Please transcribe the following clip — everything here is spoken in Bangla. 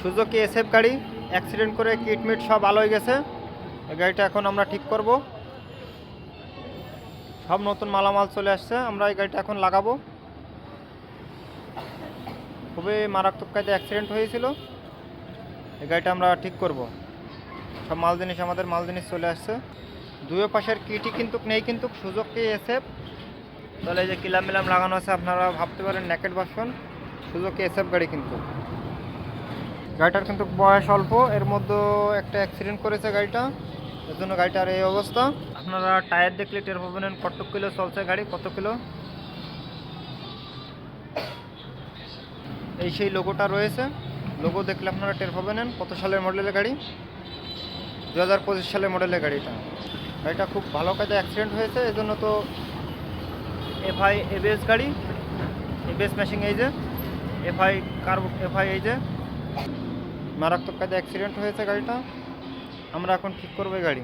সুজুকি এসএফ গাড়ি অ্যাক্সিডেন্ট করে কিটমিট সব ভালো হয়ে গেছে। এই গাড়িটা এখন আমরা ঠিক করব। সব নতুন মালামাল চলে আসছে, আমরা এই গাড়িটা এখন লাগাবো। খুবই মারাত্মক কাজে অ্যাক্সিডেন্ট হয়েছিল, এই গাড়িটা আমরা ঠিক করব। সব মাল জিনিস, আমাদের মাল জিনিস চলে আসছে। দুই পাশের কিটই কিন্তু নেই, কিন্তু সুজুকি এসএফ। তাহলে এই যে কিলাম মিলাম লাগানো আছে, আপনারা ভাবতে পারেন নেকেড ভার্সন সুজুকি এসএফ গাড়ি। কিন্তু গাড়িটার কিন্তু বয়স অল্প, এর মধ্যে একটা অ্যাক্সিডেন্ট করেছে গাড়িটা, এর জন্য গাড়িটার এই অবস্থা। আপনারা টায়ার দেখলে টের পাবেন কত কিলো চলছে গাড়ি, কত কিলো। এই সেই লোগোটা রয়েছে, লোগো দেখলে আপনারা টের পাবেন কত সালের মডেলের গাড়ি। 2025 সালের মডেলের গাড়িটা। গাড়িটা খুব ভালো কাজে অ্যাক্সিডেন্ট হয়েছে, এই জন্য তো এফআই এবিএস গাড়ি, এবিএস মেশিন এই যে এফআই এই যে মারাত্মক কাজে অ্যাক্সিডেন্ট হয়েছে গাড়িটা। আমরা এখন ঠিক করবো এই গাড়ি।